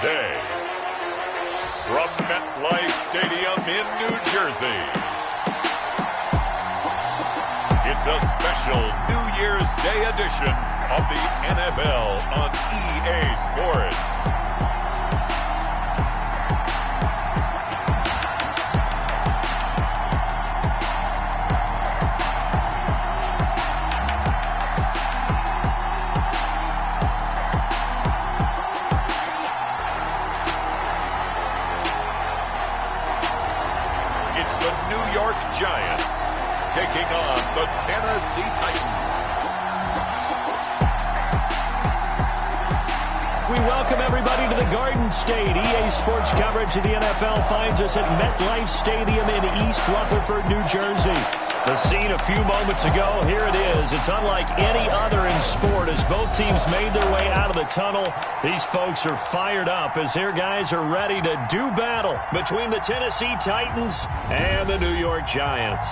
today. From MetLife Stadium in New Jersey, it's a special New Year's Day edition of the NFL on EA Sports. It's the New York Giants taking on the Tennessee Titans. We welcome everybody to the Garden State. EA Sports coverage of the NFL finds us at MetLife Stadium in East Rutherford, New Jersey. The scene a few moments ago, here it is. It's unlike any other in sport as both teams made their way out of the tunnel. These folks are fired up as their guys are ready to do battle between the Tennessee Titans and the New York Giants.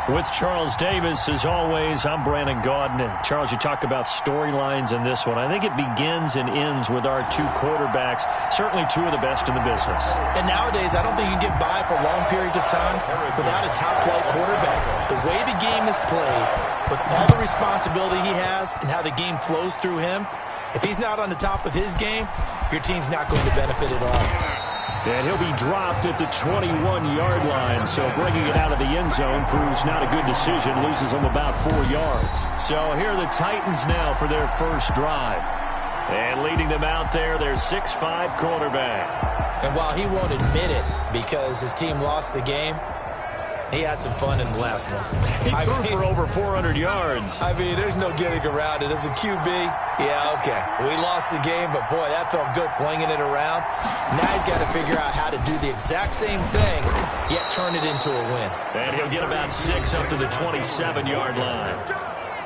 With Charles Davis, as always, I'm Brandon Gaudin. Charles, you talk about storylines in this one. I think it begins and ends with our two quarterbacks, certainly two of the best in the business. And nowadays, I don't think you get by for long periods of time without a top-flight quarterback. The way the game is played, with all the responsibility he has and how the game flows through him, if he's not on the top of his game, your team's not going to benefit at all. And he'll be dropped at the 21-yard line, so bringing it out of the end zone proves not a good decision, loses them about 4 yards. So here are the Titans now for their first drive. And leading them out there, their 6'5" quarterback. And while he won't admit it because his team lost the game, he had some fun in the last one. He threw for over 400 yards. I mean, there's no getting around it. As a QB, yeah, okay. We lost the game, but boy, that felt good flinging it around. Now he's got to figure out how to do the exact same thing, yet turn it into a win. And he'll get about 6 up to the 27-yard line.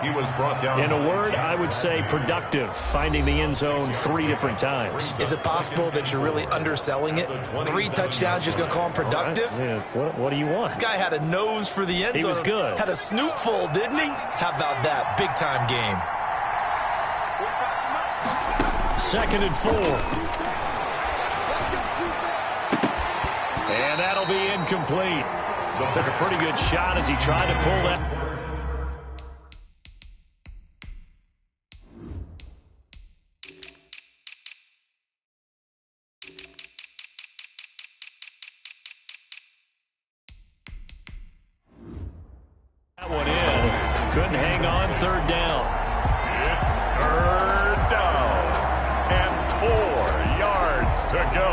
He was brought down. In a word, I would say productive, finding the end zone 3 different times. Is it possible that you're really underselling it? 3 touchdowns, just going to call him productive? Yeah, what do you want? This guy had a nose for the end zone. He was good. Had a snootful, didn't he? How about that? Big-time game. 2nd and 4. And that'll be incomplete. Took a pretty good shot as he tried to pull that. That one in. Couldn't hang on 3rd down. It's 3rd down and 4 yards to go.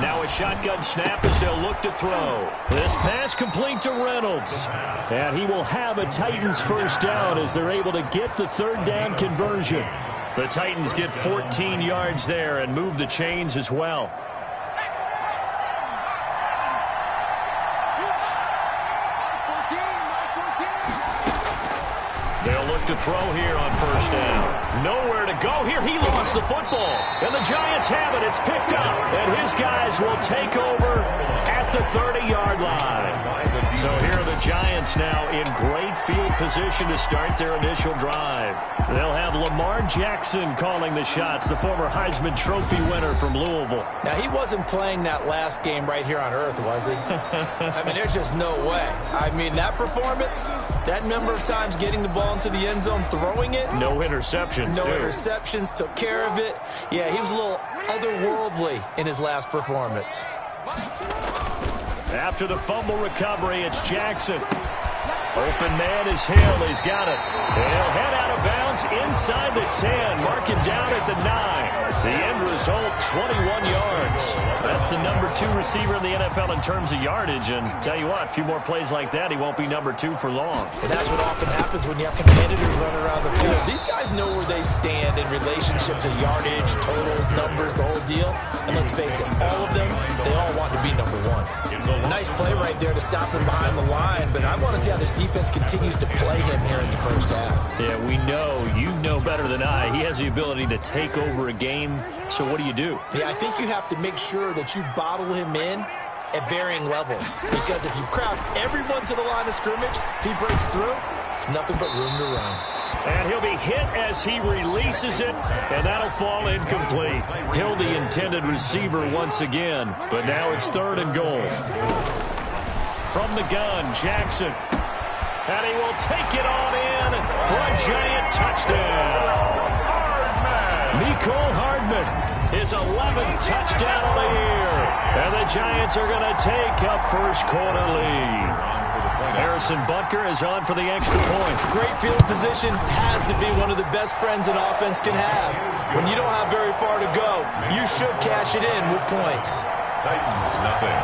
Now a shotgun snap as they'll look to throw. This pass complete to Reynolds. And he will have a Titans first down as they're able to get the 3rd down conversion. The Titans get 14 yards there and move the chains as well. They'll look to throw here on 1st down. Nowhere to go here. He lost the football. And the Giants have it. It's picked up. And his guys will take over at the 30-yard line. So here are the Giants now in great field position to start their initial drive. They'll have Lamar Jackson calling the shots, the former Heisman Trophy winner from Louisville. Now, he wasn't playing that last game right here on earth, was he? I mean, there's just no way. I mean, that performance, that number of times getting the ball into the end zone, throwing it. No interceptions, No too. interceptions, took care of it. Yeah, he was a little otherworldly in his last performance. After the fumble recovery, it's Jackson. Open man is Hill. He's got it. He'll head out of bounds inside the 10. Mark him down at the 9. The end result, 21 yards. That's the number 2 receiver in the NFL in terms of yardage. And tell you what, a few more plays like that, he won't be number 2 for long. And that's what often happens when you have competitors running around the field. These guys know where they stand in relationship to yardage, totals, numbers, the whole deal. And let's face it, all of them, they all want to be number 1. Nice nice play right there to stop him behind the line, but I want to see how this defense continues to play him here in the first half. Yeah, we know, you know better than I, he has the ability to take over a game, so what do you do? Yeah, I think you have to make sure that you bottle him in at varying levels, because if you crowd everyone to the line of scrimmage, if he breaks through, there's nothing but room to run. And he'll be hit as he releases it, and that'll fall incomplete. Hill, the intended receiver once again, but now it's 3rd and goal. From the gun, Jackson. And he will take it on in for a giant touchdown. Mecole Hardman, his 11th touchdown of the year. And the Giants are going to take a first-quarter lead. Harrison Butker is on for the extra point. Great field position has to be one of the best friends an offense can have. When you don't have very far to go, you should cash it in with points. Titans, nothing.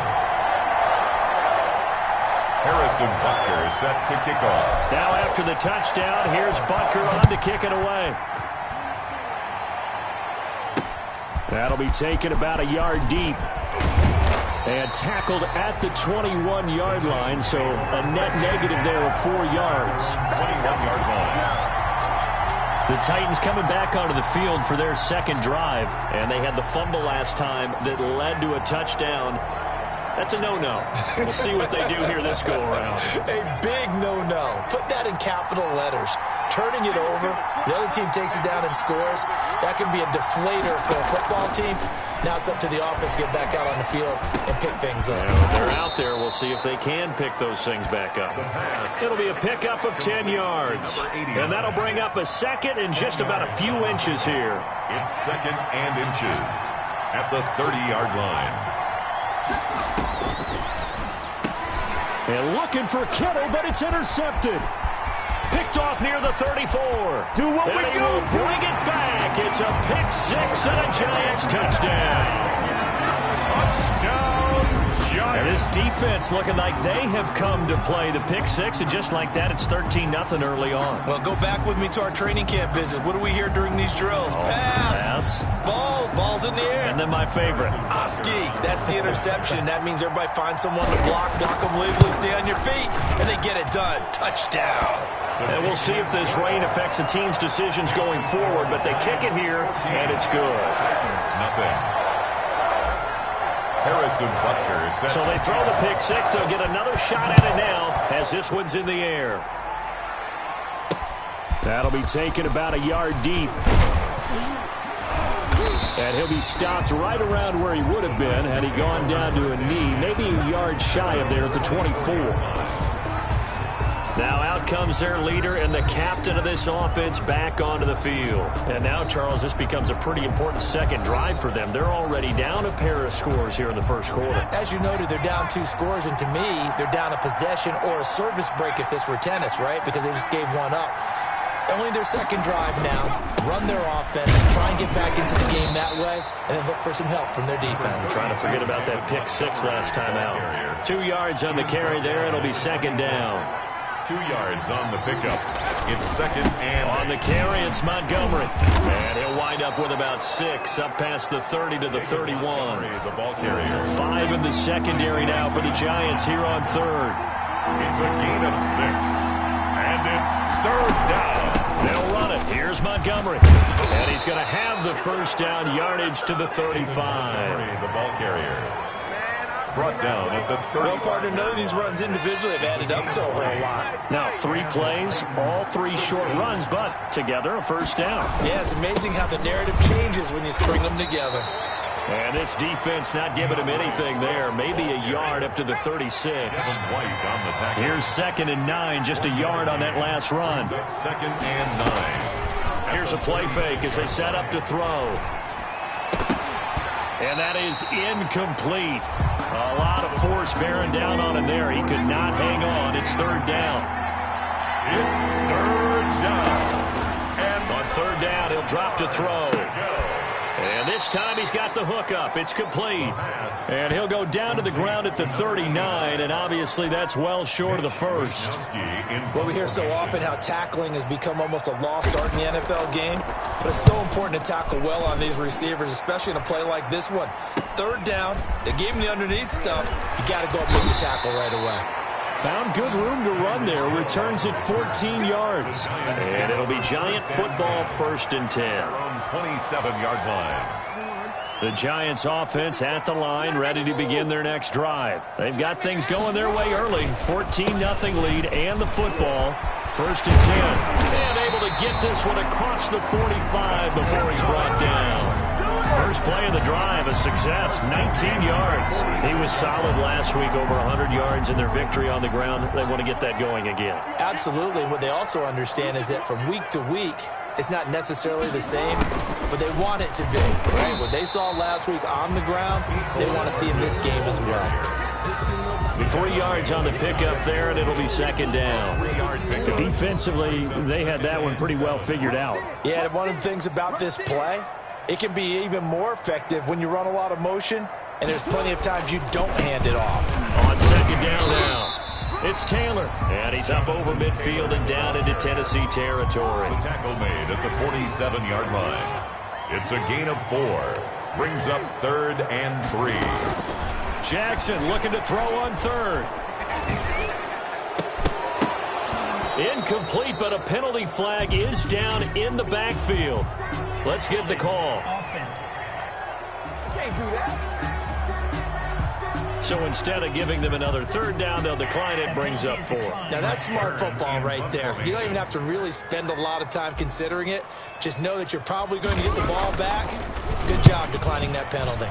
Harrison Butker is set to kick off. Now after the touchdown, here's Butker on to kick it away. That'll be taken about a yard deep. And tackled at the 21-yard line, so a net negative there of 4 yards. 21-yard line. The Titans coming back onto the field for their second drive, and they had the fumble last time that led to a touchdown. That's a no-no. We'll see what they do here this go-around. A big no-no. Put that in capital letters. Turning it over, the other team takes it down and scores. That can be a deflator for a football team. Now it's up to the offense to get back out on the field and pick things up. Yeah, they're out there. We'll see if they can pick those things back up. It'll be a pickup of 10 yards. And that'll bring up a second and just about a few inches here. It's 2nd and inches at the 30-yard line. And looking for Kittle, but it's intercepted. Picked off near the 34. Do what we do. Will bring it back. It's a pick 6 and a Giants touchdown. Touchdown, Giants. And this defense looking like they have come to play the pick 6, and just like that, it's 13-0 early on. Well, go back with me to our training camp visit. What do we hear during these drills? Pass. Ball's in the air. And then my favorite. Oski, that's the interception. That means everybody finds someone to block them legally, stay on your feet, and they get it done. Touchdown. And we'll see if this rain affects the team's decisions going forward, but they kick it here, and it's good. Nothing. Harrison Butker is set. So they throw the pick 6. They'll get another shot at it now as this one's in the air. That'll be taken about a yard deep. And he'll be stopped right around where he would have been had he gone down to a knee, maybe a yard shy of there at the 24. Now out comes their leader and the captain of this offense back onto the field. And now, Charles, this becomes a pretty important second drive for them. They're already down a pair of scores here in the first quarter. As you noted, they're down 2 scores, and to me, they're down a possession or a service break if this were tennis, right? Because they just gave one up. Only their second drive now. Run their offense, try and get back into the game that way, and then look for some help from their defense. Trying to forget about that pick 6 last time out. 2 yards on the carry there. It'll be second down. 2 yards on the pickup. It's 2nd and on the carry, it's Montgomery. And he'll wind up with about 6 up past the 30 to the 31. The ball carrier. 5 in the secondary now for the Giants here on 3rd. It's a gain of 6. And it's 3rd down. They'll run it. Here's Montgomery. And he's going to have the first down, yardage to the 35. The ball carrier. Brought down at the 30. Well, partner, none of these runs individually have added up to a whole lot. Now, 3 plays, all 3 short runs, but together a first down. Yeah, it's amazing how the narrative changes when you string them together. And this defense not giving him anything there. Maybe a yard up to the 36. Here's 2nd and 9, just a yard on that last run. 2nd and 9. Here's a play fake as they set up to throw. And that is incomplete. A lot of force bearing down on him there. He could not hang on. It's 3rd down. It's 3rd down. And on 3rd down, he'll drop to throw. And this time he's got the hook up. It's complete. And he'll go down to the ground at the 39, and obviously that's well short of the first. Well, we hear so often how tackling has become almost a lost art in the NFL game, but it's so important to tackle well on these receivers, especially in a play like this one. Third down, they gave him the underneath stuff. You got to go and make the tackle right away. Found good room to run there. Returns at 14 yards. And it'll be Giant football, 1st and 10. 27-yard line. The Giants offense at the line, ready to begin their next drive. They've got things going their way early. 14-0 lead and the football. 1st and 10. And able to get this one across the 45 before he's brought down. First play of the drive, a success, 19 yards. He was solid last week, over 100 yards in their victory on the ground. They want to get that going again. Absolutely. What they also understand is that from week to week, it's not necessarily the same, but they want it to be. Right? What they saw last week on the ground, they want to see in this game as well. 3 yards on the pickup there, and it'll be 2nd down. Defensively, they had that one pretty well figured out. Yeah, and one of the things about this play, it can be even more effective when you run a lot of motion, and there's plenty of times you don't hand it off. On 2nd down now, it's Taylor, and he's up over midfield and down into Tennessee territory. The tackle made at the 47-yard line. It's a gain of 4. Brings up 3rd and 3. Jackson looking to throw on 3rd. Incomplete, but a penalty flag is down in the backfield. Let's get the call. Offense. Can't do that. So instead of giving them another 3rd down, they'll decline it. Brings up 4. Now that's smart football right there. You don't even have to really spend a lot of time considering it. Just know that you're probably going to get the ball back. Good job declining that penalty.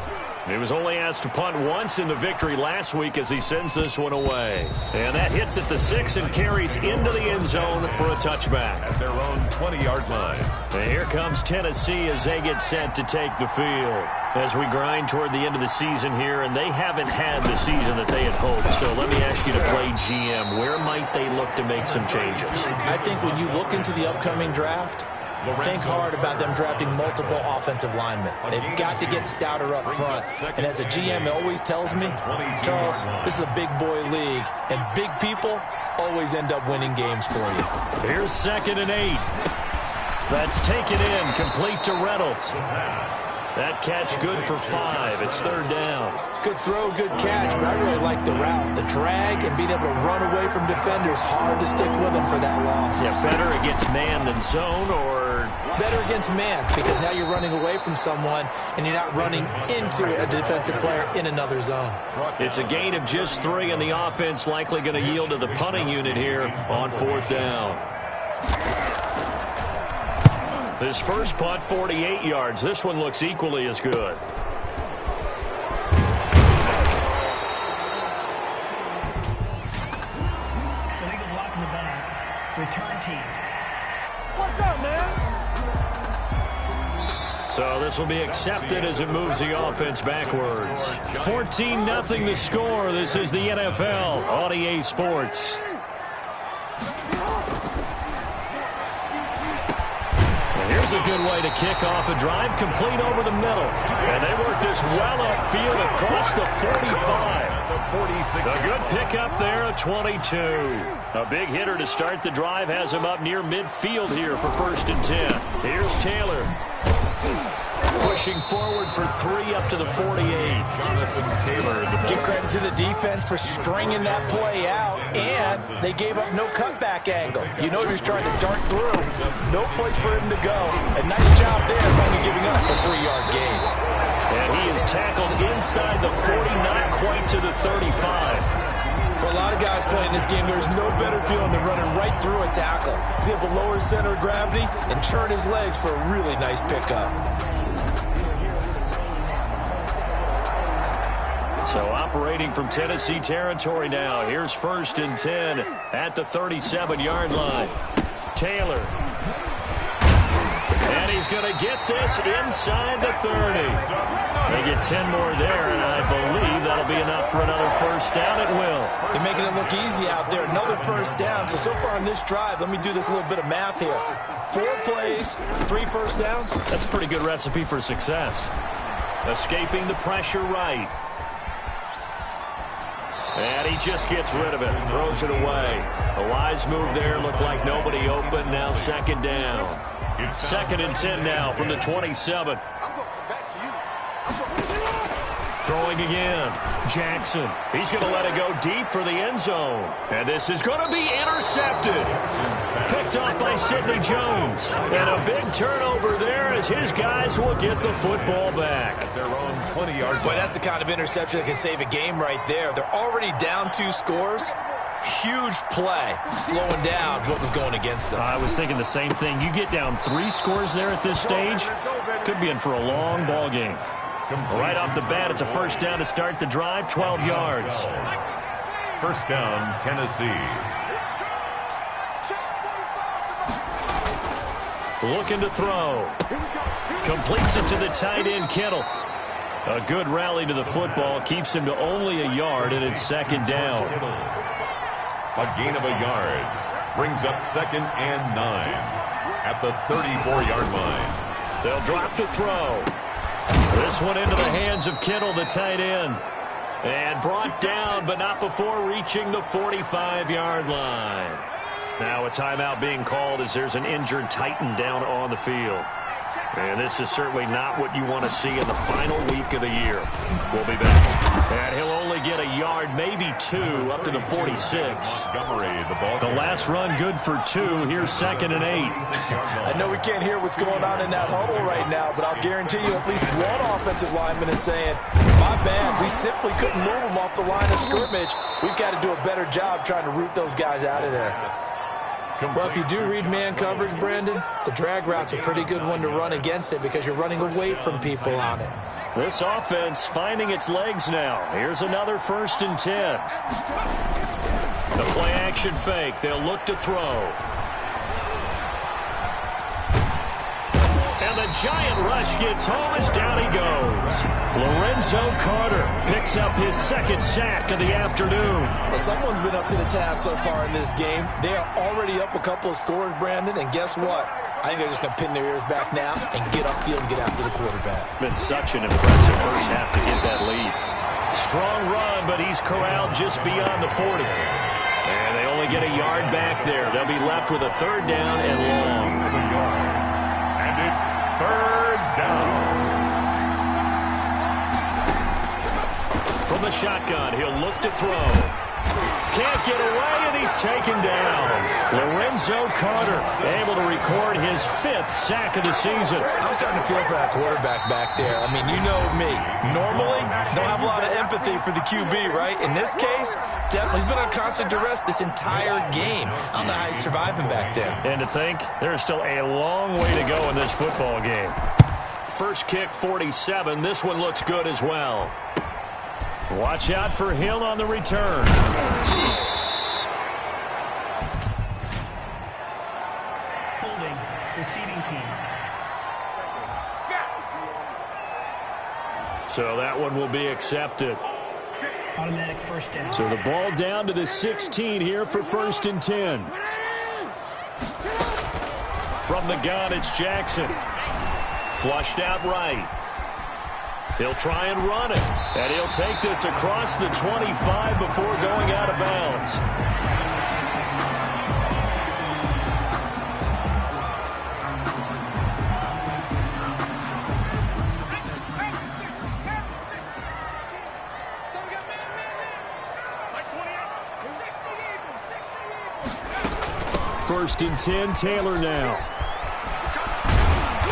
He was only asked to punt once in the victory last week as he sends this one away. And that hits at the 6 and carries into the end zone for a touchback. At their own 20-yard line. And here comes Tennessee as they get set to take the field. As we grind toward the end of the season here, and they haven't had the season that they had hoped. So let me ask you to play GM. Where might they look to make some changes? I think when you look into the upcoming draft, think hard about them drafting multiple offensive linemen. They've got to get stouter up front. And as a GM, it always tells me, Charles, this is a big boy league, and big people always end up winning games for you. Here's 2nd and 8. That's taken in, complete to Reynolds. That catch good for 5. It's 3rd down. Good throw, good catch, but I really like the route. The drag and being able to run away from defenders, hard to stick with them for that long. Yeah, better against man than zone, or better against man, because now you're running away from someone and you're not running into a defensive player in another zone. It's a gain of just 3, and the offense likely going to yield to the punting unit here on 4th down. His first punt, 48 yards. This one looks equally as good. Illegal block in the back. Return team. What's up, man? So this will be accepted as it moves the offense backwards. 14-0 the score. This is the NFL on EA Sports. Here's a good way to kick off a drive, complete over the middle. And they work this well upfield across the 45. A good pickup there, a 22. A big hitter to start the drive has him up near midfield here for 1st and 10. Here's Taylor. Pushing forward for 3 up to the 48. Give credit to the defense for stringing that play out, and they gave up no cutback angle. You know he was trying to dart through. No place for him to go. A nice job there, only giving up a 3-yard gain. And he is tackled inside the 40, not quite to the 35. For a lot of guys playing this game, there's no better feeling than running right through a tackle. He's able to lower his center of gravity and turn his legs for a really nice pickup. So operating from Tennessee territory now. Here's 1st and 10 at the 37-yard line. Taylor. And he's going to get this inside the 30. They get 10 more there, and I believe that'll be enough for another 1st down. It will. They're making it look easy out there. Another first down. So far on this drive, let me do this little bit of math here. 4 plays, 3 first downs. That's a pretty good recipe for success. Escaping the pressure right. And he just gets rid of it. Throws it away. A wise move there. Looked like nobody open. Now second down. 2nd and 10 now from the 27. Throwing again. Jackson. He's going to let it go deep for the end zone. And this is going to be intercepted. Picked off by Sidney Jones. And a big turnover there as his guys will get the football back. At their own 20-yard. Boy, that's the kind of interception that can save a game right there. They're already down 2 scores. Huge play, slowing down what was going against them. I was thinking the same thing. You get down 3 scores there at this stage, could be in for a long ball game. Right off the bat, it's a first down to start the drive, 12 yards. First down, Tennessee. Looking to throw. Completes it to the tight end, Kittle. A good rally to the football, keeps him to only a yard, and it's second down. A gain of a yard. Brings up 2nd and 9 at the 34-yard line. They'll drop to throw. This one into the hands of Kittle, the tight end. And brought down, but not before reaching the 45-yard line. Now a timeout being called as there's an injured Titan down on the field. And this is certainly not what you want to see in the final week of the year. We'll be back. And he'll only get a yard, maybe 2, up to the 46. The last run good for 2. Here's 2nd and 8. I know we can't hear what's going on in that huddle right now, but I'll guarantee you at least one offensive lineman is saying, my bad, we simply couldn't move them off the line of scrimmage. We've got to do a better job trying to root those guys out of there. Well, if you do read man coverage, Brandon, the drag route's a pretty good one to run against it because you're running away from people on it. This offense finding its legs now. Here's another 1st and 10. The play action fake. They'll look to throw. And the giant rush gets home as down he goes. Lorenzo Carter picks up his 2nd sack of the afternoon. Well, someone's been up to the task so far in this game. They are already up a couple of scores, Brandon, and guess what? I think they're just going to pin their ears back now and get upfield and get after the quarterback. Been such an impressive first half to get that lead. Strong run, but he's corralled just beyond the 40. And they only get a yard back there. They'll be left with a 3rd down and long. And it's 3rd down. From the shotgun, he'll look to throw. Can't get away, and he's taken down. Lorenzo Carter able to record his 5th sack of the season. I'm starting to feel for that quarterback back there. I mean, you know me. Normally, don't have a lot of empathy for the QB, right? In this case, definitely he's been on constant duress this entire game. I don't know how he's surviving back there. And to think, there's still a long way to go in this football game. First kick, 47. This one looks good as well. Watch out for Hill on the return. Holding, receiving team. So that one will be accepted. Automatic first down. So the ball down to the 16 here for 1st and 10. From the gun, it's Jackson. Flushed out right. He'll try and run it. And he'll take this across the 25 before going out of bounds. First and 10, Taylor now.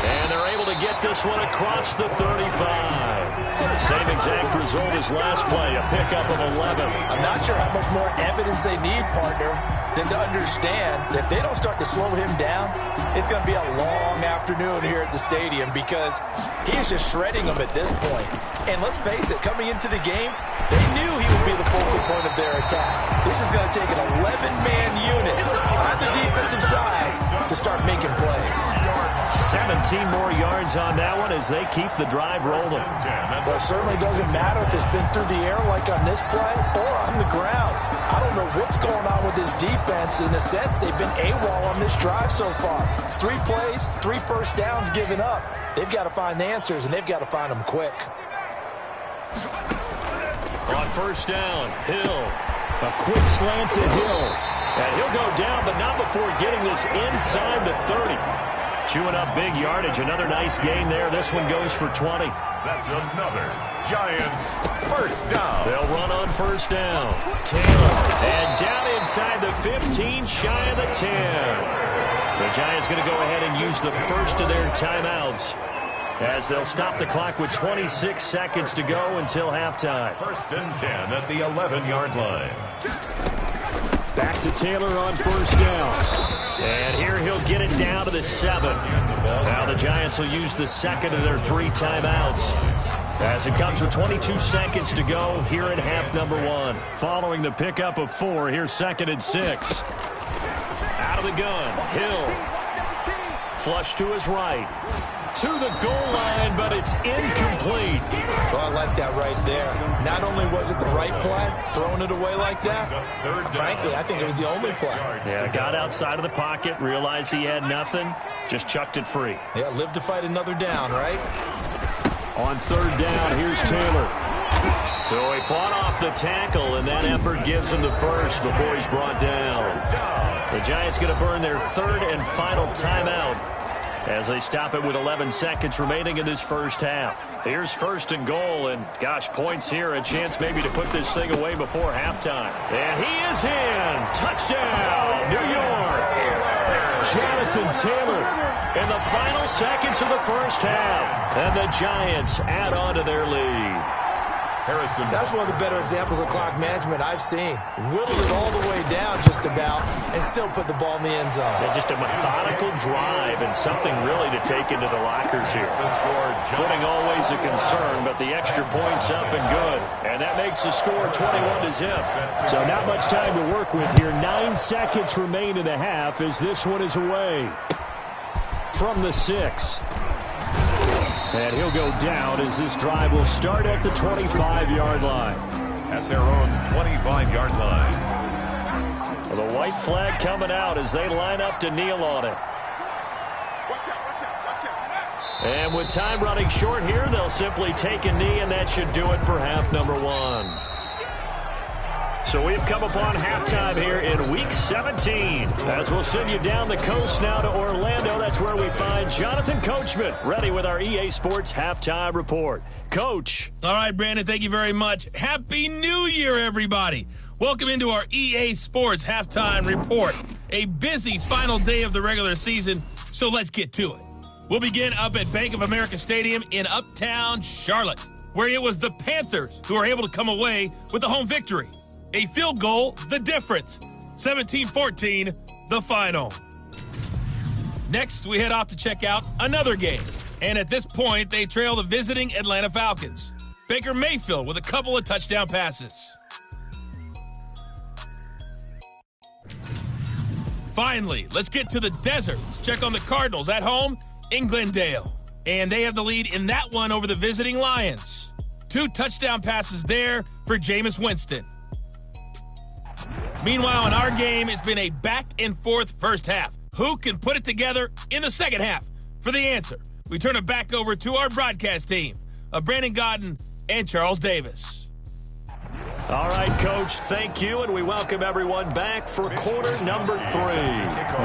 And they're able to get this one across the 35. Same exact result as last play, a pickup of 11. I'm not sure how much more evidence they need, partner, than to understand that if they don't start to slow him down, it's going to be a long afternoon here at the stadium because he is just shredding them at this point. And let's face it, coming into the game, they knew he would be the focal point of their attack. This is going to take an 11-man unit on the defensive side to start making plays. 17 more yards on that one as they keep the drive rolling. Well, it certainly doesn't matter if it's been through the air like on this play or on the ground. what's going on with this defense. In a sense, they've been AWOL on this drive so far. 3 plays, 3 first downs given up. They've got to find the answers, and they've got to find them quick. On first down, Hill. A quick slant to Hill. And he'll go down, but not before getting this inside the 30. Chewing up big yardage. Another nice gain there. This one goes for 20. That's another Giants first down. They'll run on first down. Taylor. And down inside the 15, shy of the 10. The Giants going to go ahead and use the first of their timeouts, as they'll stop the clock with 26 seconds to go until halftime. First and 10 at the 11-yard line. Back to Taylor on first down. And here he'll get it down to the 7. Now the Giants will use the second of their 3 timeouts, as it comes with 22 seconds to go here in half number 1. Following the pickup of 4, here's 2nd and 6. Out of the gun, Hill. Flush to his right. To the goal line, but it's incomplete. Well, I like that right there. Not only was it the right play, throwing it away like that, frankly, I think it was the only play. Yeah, got outside of the pocket, realized he had nothing, just chucked it free. Yeah, live to fight another down, right? On third down, here's Taylor. So he fought off the tackle, and that effort gives him the first before he's brought down. The Giants going to burn their 3rd and final timeout, as they stop it with 11 seconds remaining in this first half. Here's 1st and goal, and gosh, points here, a chance maybe to put this thing away before halftime. And he is in! Touchdown, New York! Jonathan Taylor in the final seconds of the first half, and the Giants add on to their lead. Harrison. That's one of the better examples of clock management I've seen. Whittled it all the way down just about and still put the ball in the end zone. Yeah, just a methodical drive and something really to take into the lockers here. Footing always a concern, but the extra point's up and good. And that makes the score 21-0. So not much time to work with here. 9 seconds remain in the half as this one is away from the 6. And he'll go down as this drive will start at the 25-yard line. At their own 25-yard line. Well, the white flag coming out as they line up to kneel on it. And with time running short here, they'll simply take a knee, and that should do it for half number 1. So we've come upon halftime here in Week 17. As we'll send you down the coast now to Orlando. That's where we find Jonathan Coachman, ready with our EA Sports Halftime Report. Coach. All right, Brandon, thank you very much. Happy New Year, everybody. Welcome into our EA Sports Halftime Report. A busy final day of the regular season, so let's get to it. We'll begin up at Bank of America Stadium in Uptown Charlotte, where it was the Panthers who were able to come away with the home victory. A field goal, the difference. 17-14, the final. Next, we head off to check out another game. And at this point, they trail the visiting Atlanta Falcons. Baker Mayfield with a couple of touchdown passes. Finally, let's get to the desert. Let's check on the Cardinals at home in Glendale. And they have the lead in that one over the visiting Lions. 2 touchdown passes there for Jameis Winston. Meanwhile, in our game, it's been a back-and-forth first half. Who can put it together in the second half? For the answer, we turn it back over to our broadcast team of Brandon Godden and Charles Davis. All right, Coach, thank you, and we welcome everyone back for quarter number 3.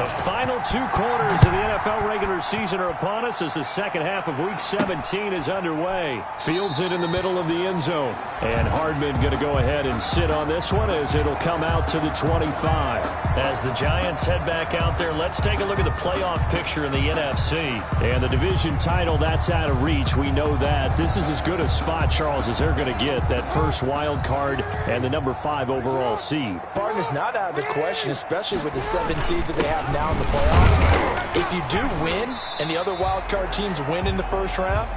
The final 2 quarters of the NFL regular season are upon us as the second half of Week 17 is underway. Fields it in the middle of the end zone, and Hardman going to go ahead and sit on this one as it'll come out to the 25. As the Giants head back out there, let's take a look at the playoff picture in the NFC. And the division title, that's out of reach. We know that. This is as good a spot, Charles, as they're going to get, that first wild card and the number 5 overall seed. Barton is not out of the question, especially with the 7 seeds that they have now in the playoffs. If you do win and the other wild card teams win in the first round,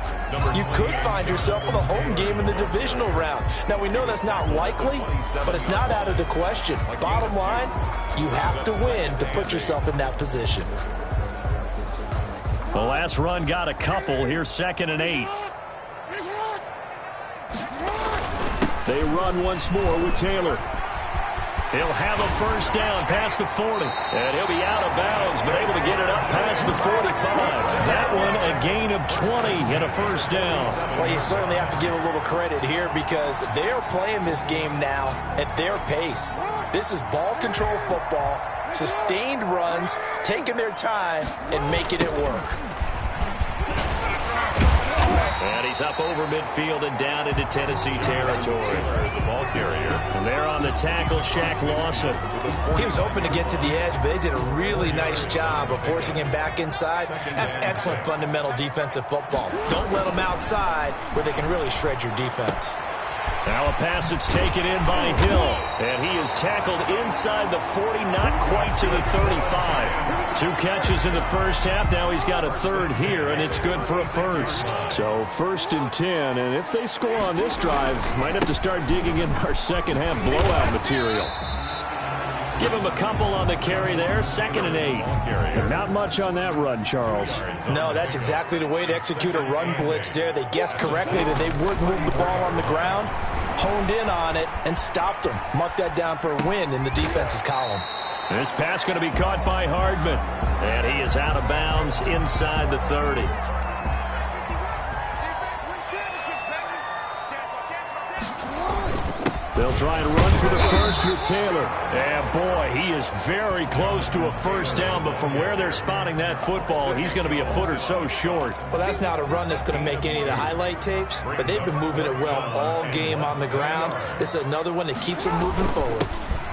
you could find yourself with a home game in the divisional round. Now, we know that's not likely, but it's not out of the question. Bottom line, you have to win to put yourself in that position. The last run got a couple. Here's 2nd and 8. They run once more with Taylor. He'll have a first down past the 40. And he'll be out of bounds, but able to get it up past the 45. That one a gain of 20 and a first down. Well, you certainly have to give a little credit here because they're playing this game now at their pace. This is ball control football, sustained runs, taking their time and making it work. And he's up over midfield and down into Tennessee territory. The ball carrier. And they're on the tackle, Shaq Lawson. He was hoping to get to the edge, but they did a really nice job of forcing him back inside. That's excellent fundamental defensive football. Don't let them outside where they can really shred your defense. Now a pass that's taken in by Hill. And he is tackled inside the 40, not quite to the 35. 2 catches in the first half. Now he's got a third here, and it's good for a first. So 1st and 10, and if they score on this drive, might have to start digging in our second half blowout material. Give him a couple on the carry there. 2nd and 8. Not much on that run, Charles. No, that's exactly the way to execute a run blitz there. They guessed correctly that they would move the ball on the ground, honed in on it, and stopped them. Mark that down for a win in the defense's column. This pass going to be caught by Hardman. And he is out of bounds inside the 30. They'll try and run for the first with Taylor. And boy, he is very close to a first down, but from where they're spotting that football, he's going to be a foot or so short. Well, that's not a run that's going to make any of the highlight tapes, but they've been moving it well all game on the ground. This is another one that keeps them moving forward.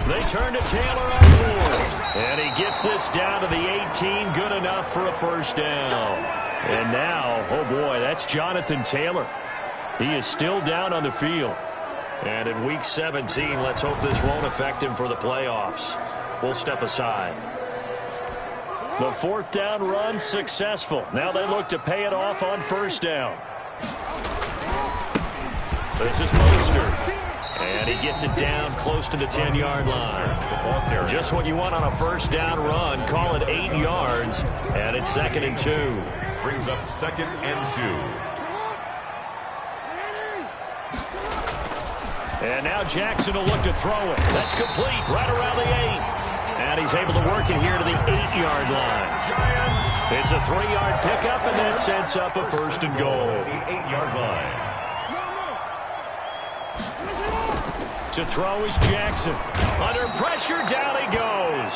They turn to Taylor on 4th. And he gets this down to the 18. Good enough for a first down. And now, oh boy, that's Jonathan Taylor. He is still down on the field. And in Week 17, let's hope this won't affect him for the playoffs. We'll step aside. The 4th down run successful. Now they look to pay it off on first down. This is Mostert. And he gets it down close to the 10-yard line. Just what you want on a first down run. Call it 8 yards. And it's 2nd and 2. Brings up 2nd and 2. And now Jackson will look to throw it. That's complete right around the 8. And he's able to work it here to the 8-yard line. It's a 3-yard pickup, and that sets up a first and goal. The 8-yard line. To throw is Jackson. Under pressure, down he goes.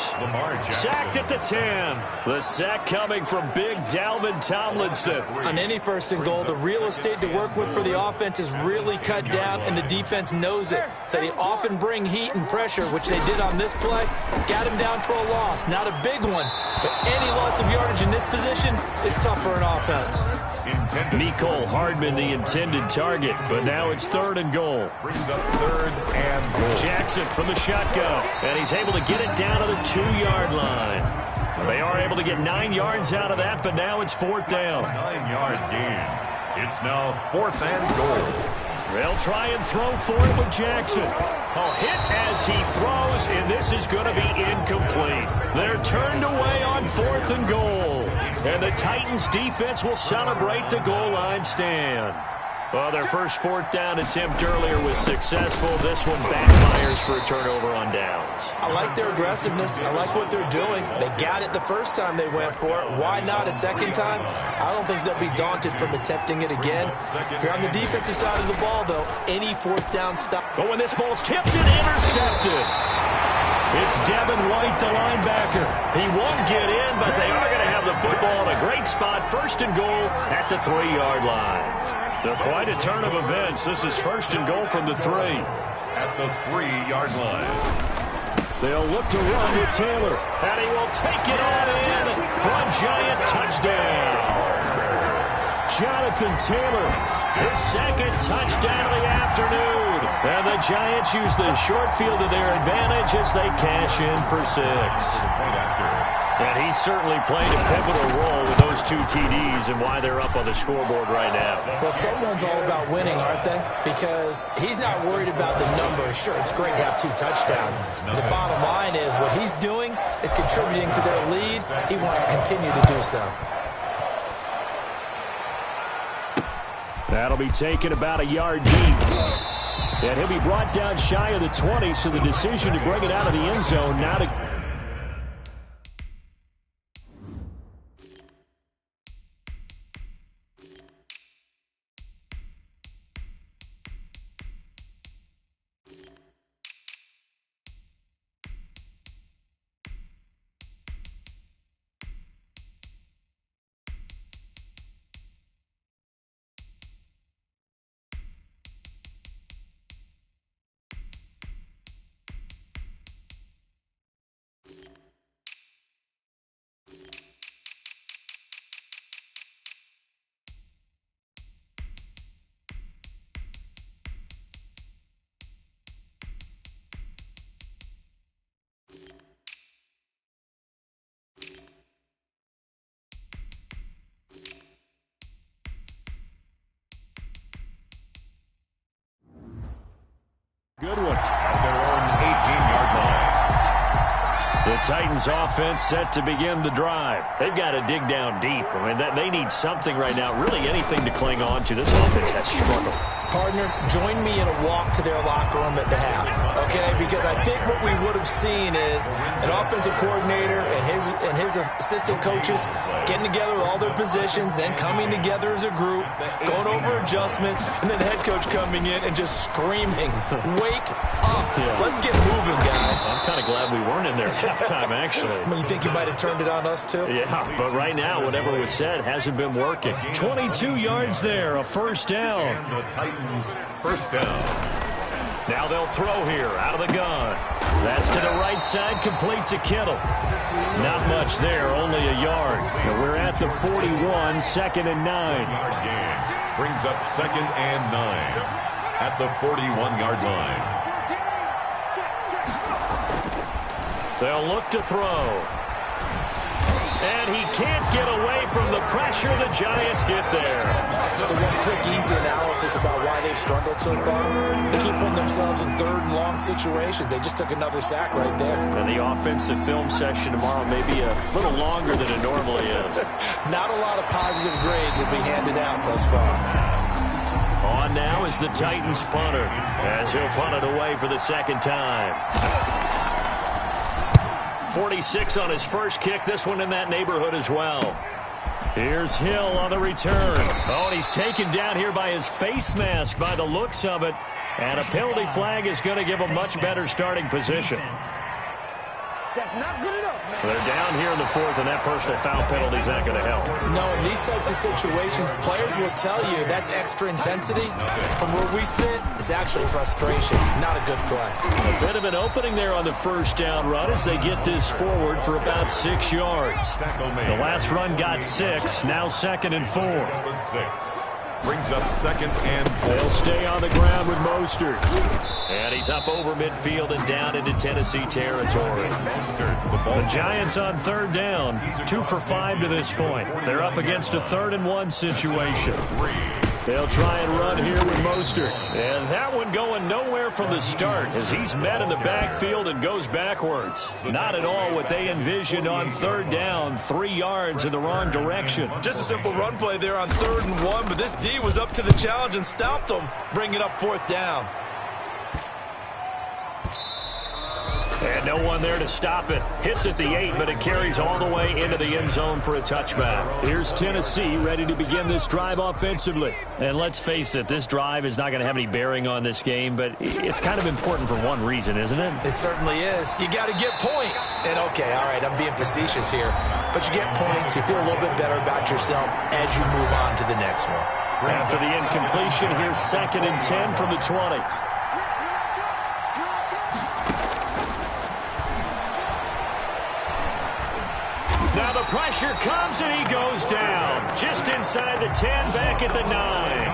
Sacked at the 10. The sack coming from big Dalvin Tomlinson. On any 1st and goal, the real estate to work with for the offense is really cut down, and the defense knows it. So they often bring heat and pressure, which they did on this play. Got him down for a loss. Not a big one, but any loss of yardage in this position is tough for an offense. Mecole Hardman, the intended target, but now it's 3rd and goal. Brings up 3rd and goal. Jackson from the shotgun, and he's able to get it down to the 2-yard line. They are able to get 9 yards out of that, but now it's 4th down. 9-yard gain. It's now 4th and goal. They'll try and throw for it with Jackson. A hit as he throws, and this is going to be incomplete. They're turned away on 4th and goal. And the Titans defense will celebrate the goal line stand. Well, their first 4th down attempt earlier was successful. This one backfires for a turnover on downs. I like their aggressiveness. I like what they're doing. They got it the first time they went for it. Why not a second time? I don't think they'll be daunted from attempting it again. If you're on the defensive side of the ball, though, any 4th down stop. But when this ball's tipped and intercepted, it's Devin White, the linebacker. He won't get in, but they are going to have the football in a great spot. 1st and goal at the 3-yard line. So quite a turn of events. This is 1st and goal from the 3. At the 3-yard line. They'll look to run with Taylor. And he will take it on in for a giant touchdown. Jonathan Taylor. His 2nd touchdown of the afternoon. And the Giants use the short field to their advantage as they cash in for 6. And he certainly played a pivotal role with those 2 TDs and why they're up on the scoreboard right now. Well, someone's all about winning, aren't they? Because he's not worried about the number. Sure, it's great to have 2 touchdowns. But the bottom line is what he's doing is contributing to their lead. He wants to continue to do so. That'll be taken about a yard deep. And he'll be brought down shy of the 20, so the decision to bring it out of the end zone now to... Good one. At their own 18-yard line. The Titans offense set to begin the drive. They've got to dig down deep. I mean, they need something right now, really anything to cling on to. This offense has struggled. Partner, join me in a walk to their locker room at the half, okay? Because I think what we would have seen is an offensive coordinator and his assistant coaches getting together with all their positions, then coming together as a group, going over adjustments, and then the head coach coming in and just screaming, "Wake up. Let's get moving, guys." I'm kind of glad we weren't in there at halftime, actually. You think you might have turned it on us, too? Yeah, but right now, whatever was said hasn't been working. 22 yards there, a first down. The Titans first down. Now they'll throw here out of the gun. That's to the right side, complete to Kittle. Not much there, only a yard. And we're at the 41, 2nd and 9. Yard gain brings up 2nd and 9 at the 41-yard line. They'll look to throw. And he can't get away from the pressure. The Giants get there. So one quick, easy analysis about why they've struggled so far. They keep putting themselves in 3rd and long situations. They just took another sack right there. And the offensive film session tomorrow may be a little longer than it normally is. Not a lot of positive grades will be handed out thus far. On now is the Titans punter, as he'll punt it away for the 2nd time. 46 on his first kick. This one in that neighborhood as well. Here's Hill on the return. Oh, and he's taken down here by his face mask by the looks of it. And a penalty flag is going to give a much better starting position. That's not good enough, man. They're down here in the 4th, and that personal foul penalty is not going to help. No, in these types of situations, players will tell you that's extra intensity. From where we sit, it's actually frustration, not a good play. A bit of an opening there on the first down run as they get this forward for about 6 yards. The last run got 6, now 2nd and 4. 6 brings up 2nd and 4. They'll stay on the ground with Mostert. And he's up over midfield and down into Tennessee territory. The Giants on 3rd down, 2 for 5 to this point. They're up against a 3rd and 1 situation. They'll try and run here with Mostert. And that one going nowhere from the start as he's met in the backfield and goes backwards. Not at all what they envisioned on 3rd down, 3 yards in the wrong direction. Just a simple run play there on 3rd and 1, but this D was up to the challenge and stopped them. Bring it up 4th down. And no one there to stop it. Hits at the 8, but it carries all the way into the end zone for a touchback. Here's Tennessee ready to begin this drive offensively. And let's face it, this drive is not going to have any bearing on this game, but it's kind of important for one reason, isn't it? It certainly is. You got to get points. And okay, all right, I'm being facetious here, but you get points, you feel a little bit better about yourself as you move on to the next one. After the incompletion, here's 2nd and 10 from the 20. Now the pressure comes and he goes down. Just inside the 10, back at the 9.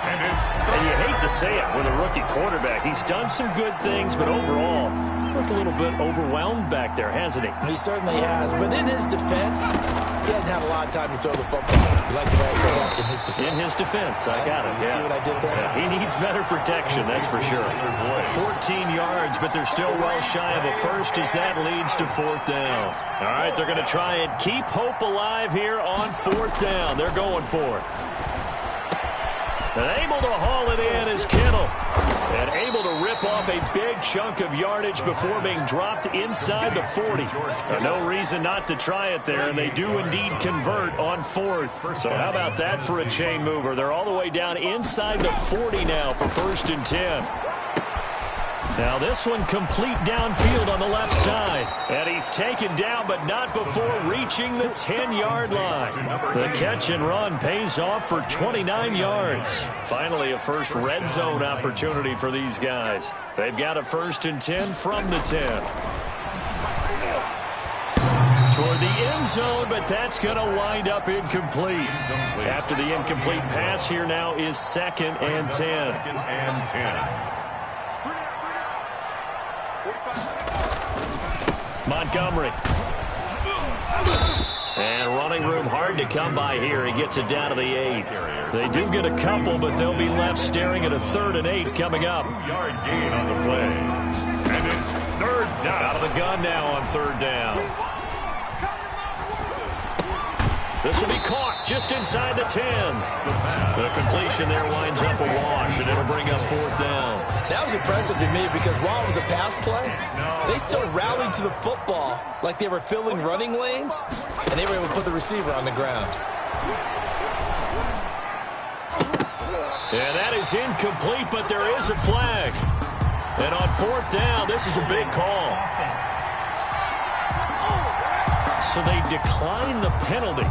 And you hate to say it with a rookie quarterback. He's done some good things, but overall, looked a little bit overwhelmed back there, hasn't he? He certainly has, but in his defense, he hasn't had a lot of time to throw the football. You like the way I said that? In his defense. In his defense, I got it. You see what I did there? Yeah, he needs better protection, that's for sure. 14 yards, but they're still well shy of a first as that leads to 4th down. All right, they're going to try and keep hope alive here on 4th down. They're going for it. And able to haul it in is Kittle. able to rip off a big chunk of yardage before being dropped inside the 40. No reason not to try it there, and they do indeed convert on 4th. So how about that for a chain mover? They're all the way down inside the 40 now for 1st and 10. Now this one complete downfield on the left side. And he's taken down, but not before reaching the 10-yard line. The catch and run pays off for 29 yards. Finally, a first red zone opportunity for these guys. They've got a 1st and 10 from the 10. Toward the end zone, but that's going to wind up incomplete. After the incomplete pass, here now is 2nd and 10. Montgomery. And running room hard to come by here. He gets it down to the 8. They do get a couple, but they'll be left staring at a 3rd and 8 coming up. Yard gain on the play. And it's 3rd down. Out of the gun now on 3rd down. This will be caught just inside the 10. The completion there winds up a wash, and it'll bring up 4th down. That was impressive to me because while it was a pass play, they still rallied to the football like they were filling running lanes, and they were able to put the receiver on the ground. And that is incomplete, but there is a flag. And on 4th down, this is a big call. So they decline the penalty.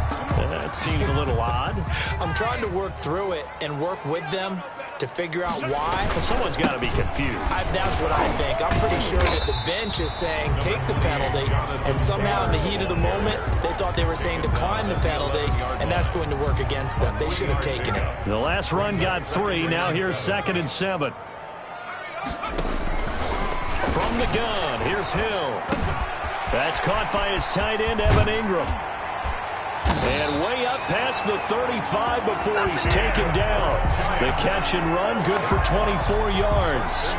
That seems a little odd. I'm trying to work through it and work with them to figure out why. Well, someone's got to be confused. That's what I think. I'm pretty sure that the bench is saying take the penalty, and somehow in the heat of the moment, they thought they were saying decline the penalty, and that's going to work against them. They should have taken it. The last run got 3. Now here's 2nd and 7. From the gun, here's Hill. That's caught by his tight end, Evan Ingram. And way up past the 35 before he's taken down. The catch and run, good for 24 yards.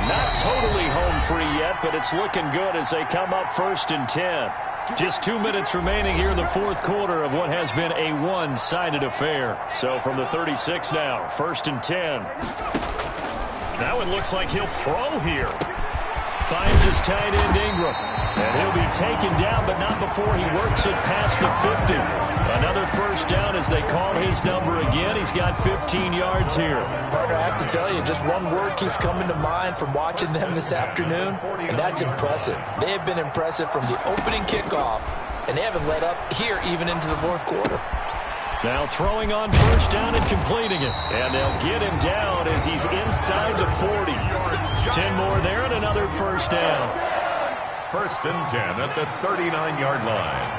Not totally home free yet, but it's looking good as they come up 1st and 10. Just 2 minutes remaining here in the 4th quarter of what has been a one-sided affair. So from the 36 now, 1st and 10. Now it looks like he'll throw here. Finds his tight end, Ingram. And he'll be taken down, but not before he works it past the 50. Another 1st down as they call his number again. He's got 15 yards here. Partner, I have to tell you, just one word keeps coming to mind from watching them this afternoon, and that's impressive. They have been impressive from the opening kickoff, and they haven't let up here even into the 4th quarter. Now throwing on 1st down and completing it. And they'll get him down as he's inside the 40. 10 more there and another 1st down. 1st and 10 at the 39-yard line.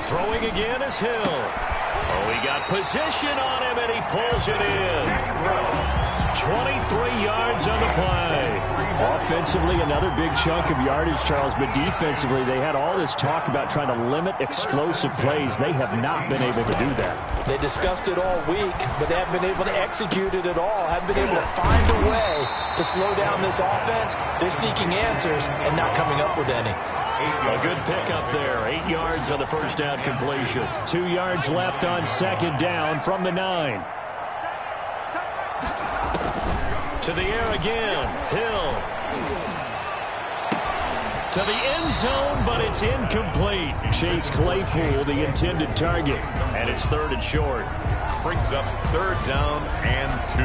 Throwing again is Hill. Oh, he got position on him, and he pulls it in. 23 yards on the play. Offensively, another big chunk of yardage, Charles, but defensively, they had all this talk about trying to limit explosive plays. They have not been able to do that. They discussed it all week, but they haven't been able to execute it at all. Haven't been able to find a way to slow down this offense. They're seeking answers and not coming up with any. A good pickup there. 8 yards on the 1st down completion. 2 yards left on 2nd down from the 9. To the air again. Hill. To the end zone, but it's incomplete. Chase Claypool, the intended target. And it's 3rd and short. Brings up 3rd down and 2.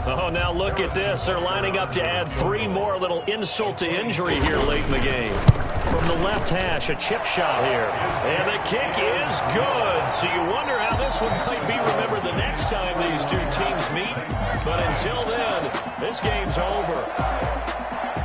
Oh, now look at this. They're lining up to add 3 more. A little insult to injury here late in the game. From the left hash, a chip shot here. And the kick is good. So you wonder how this one might be remembered the next time these two teams meet. But until then, this game's over.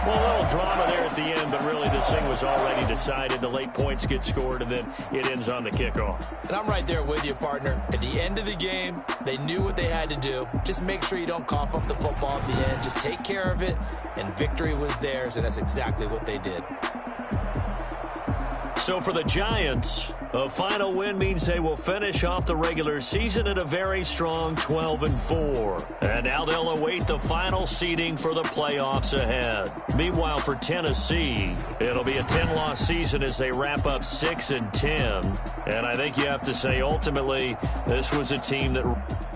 Well, a little drama there at the end, but really this thing was already decided. The late points get scored, and then it ends on the kickoff. And I'm right there with you, partner. At the end of the game, they knew what they had to do. Just make sure you don't cough up the football at the end. Just take care of it, and victory was theirs, and that's exactly what they did. So for the Giants, a final win means they will finish off the regular season at a very strong 12-4. And now they'll await the final seeding for the playoffs ahead. Meanwhile, for Tennessee, it'll be a 10-loss season as they wrap up 6-10. And I think you have to say, ultimately, this was a team that